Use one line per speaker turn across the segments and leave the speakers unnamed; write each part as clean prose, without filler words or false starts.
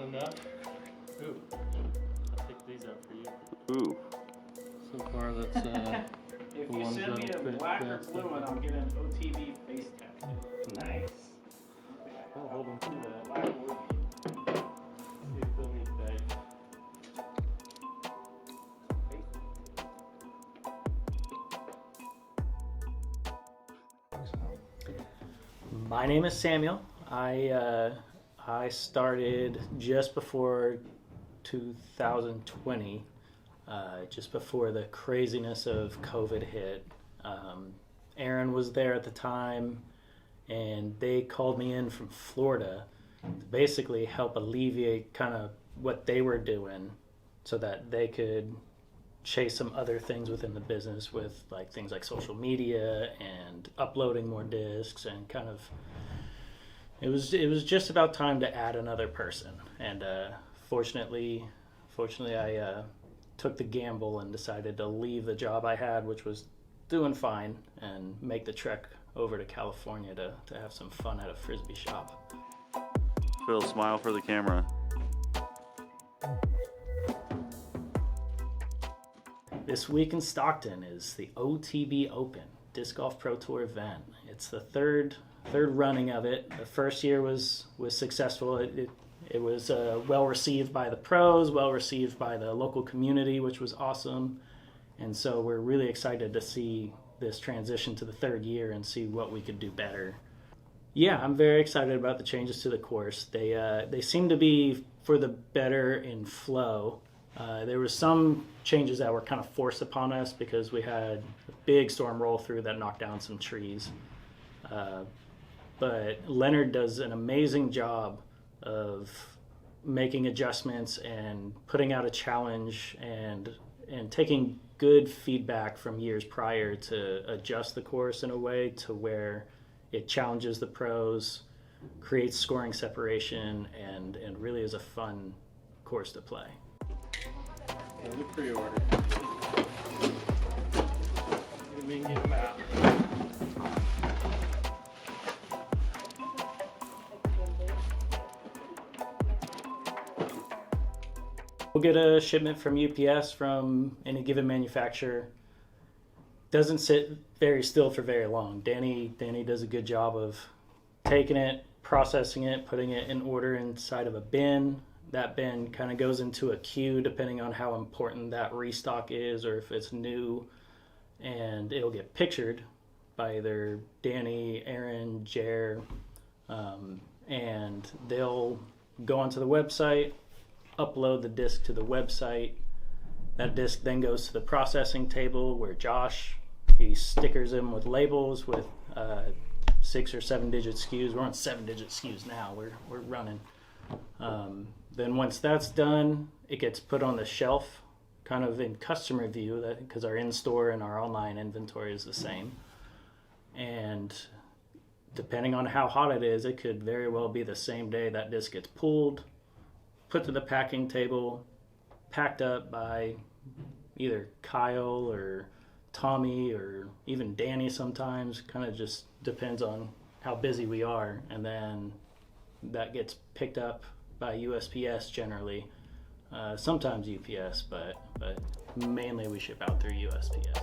enough? Ooh, I'll take these out for you.
Ooh.
So far, that's
If
the
you
ones
send me
that'll
a
fit
black or
best.
blue one, I'll get an OTB face tattoo.
Nice.
I'll hold them to that.
Black or blue.
See if they'll need bags.
My name is Samuel. I started just before 2020, just before the craziness of COVID hit. Aaron was there at the time, and they called me in from Florida to basically help alleviate kind of what they were doing so that they could chase some other things within the business with like things like social media and uploading more discs, and kind of it was just about time to add another person. And fortunately I took the gamble and decided to leave the job I had, which was doing fine, and make the trek over to California to have some fun at a Frisbee shop.
Phil, smile for the camera.
This week in Stockton is the OTB Open Disc Golf Pro Tour event. It's the third running of it. The first year was successful. It was well received by the pros, well received by the local community, which was awesome. And so we're really excited to see this transition to the third year and see what we could do better. Yeah, I'm very excited about the changes to the course. They seem to be for the better in flow. There were some changes that were kind of forced upon us because we had a big storm roll through that knocked down some trees. But Leonard does an amazing job of making adjustments and putting out a challenge and taking good feedback from years prior to adjust the course in a way to where it challenges the pros, creates scoring separation, and really is a fun course to play.
Yeah, we pre-ordered. Let me get them out.
We'll get a shipment from UPS from any given manufacturer. Doesn't sit very still for very long. Danny does a good job of taking it, processing it, putting it in order inside of a bin. That bin kind of goes into a queue depending on how important that restock is or if it's new, and it'll get pictured by either Danny, Aaron, Jer, and they'll go onto the website, upload the disc to the website. That disc then goes to the processing table where Josh, he stickers them with labels with 6 or 7 digit SKUs. We're on 7 digit SKUs now. We're running. Then once that's done, it gets put on the shelf, kind of in customer view, because our in-store and our online inventory is the same. And depending on how hot it is, it could very well be the same day that disc gets pulled, put to the packing table, packed up by either Kyle or Tommy or even Danny sometimes. Kind of just depends on how busy we are. And then that gets picked up by USPS generally, sometimes UPS, but mainly we ship out through USPS.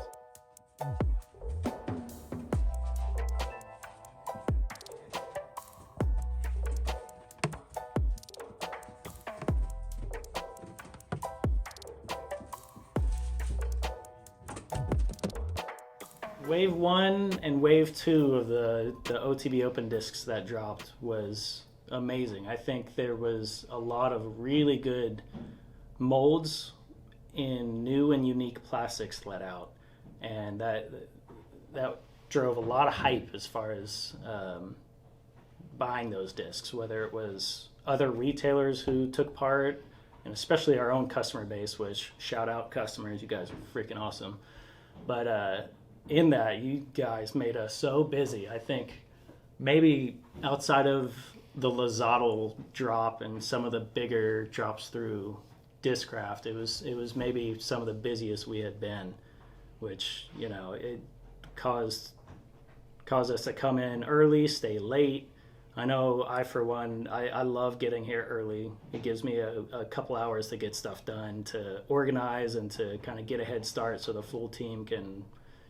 Wave 1 and Wave 2 of the OTB Open Discs that dropped was amazing. I think there was a lot of really good molds in new and unique plastics let out, and that drove a lot of hype as far as buying those discs, whether it was other retailers who took part, and especially our own customer base, which shout out customers, you guys are freaking awesome. But in that, you guys made us so busy. I think maybe outside of the Lazadal drop and some of the bigger drops through Discraft, it was maybe some of the busiest we had been, which, you know, it caused us to come in early, stay late, I know I, for one, I love getting here early. It gives me a couple hours to get stuff done, to organize, and to kind of get a head start so the full team can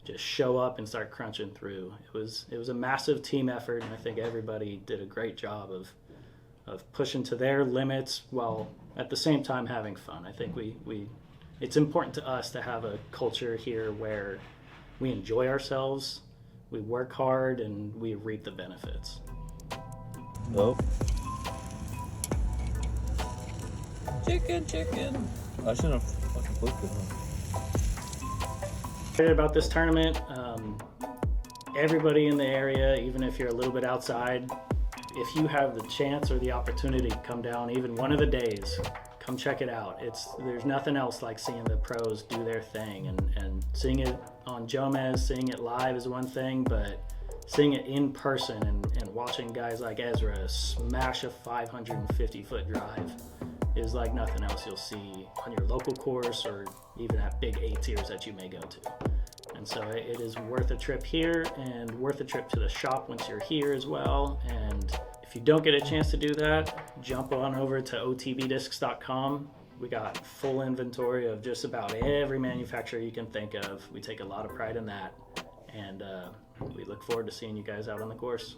just show up and start crunching through. It was a massive team effort, and I think everybody did a great job of pushing to their limits while at the same time having fun. I think it's important to us to have a culture here where we enjoy ourselves, we work hard, and we reap the benefits.
Nope. Chicken. I shouldn't have fucking flipped it, huh?
Excited about this tournament. Everybody in the area, even if you're a little bit outside, if you have the chance or the opportunity to come down even one of the days, come check it out. There's nothing else like seeing the pros do their thing, and seeing it on Jomez, seeing it live is one thing, but seeing it in person and watching guys like Ezra smash a 550-foot drive is like nothing else you'll see on your local course or even at big A tiers that you may go to. And so it is worth a trip here and worth a trip to the shop once you're here as well. And if you don't get a chance to do that, jump on over to otbdiscs.com. We got full inventory of just about every manufacturer you can think of. We take a lot of pride in that. And we look forward to seeing you guys out on the course.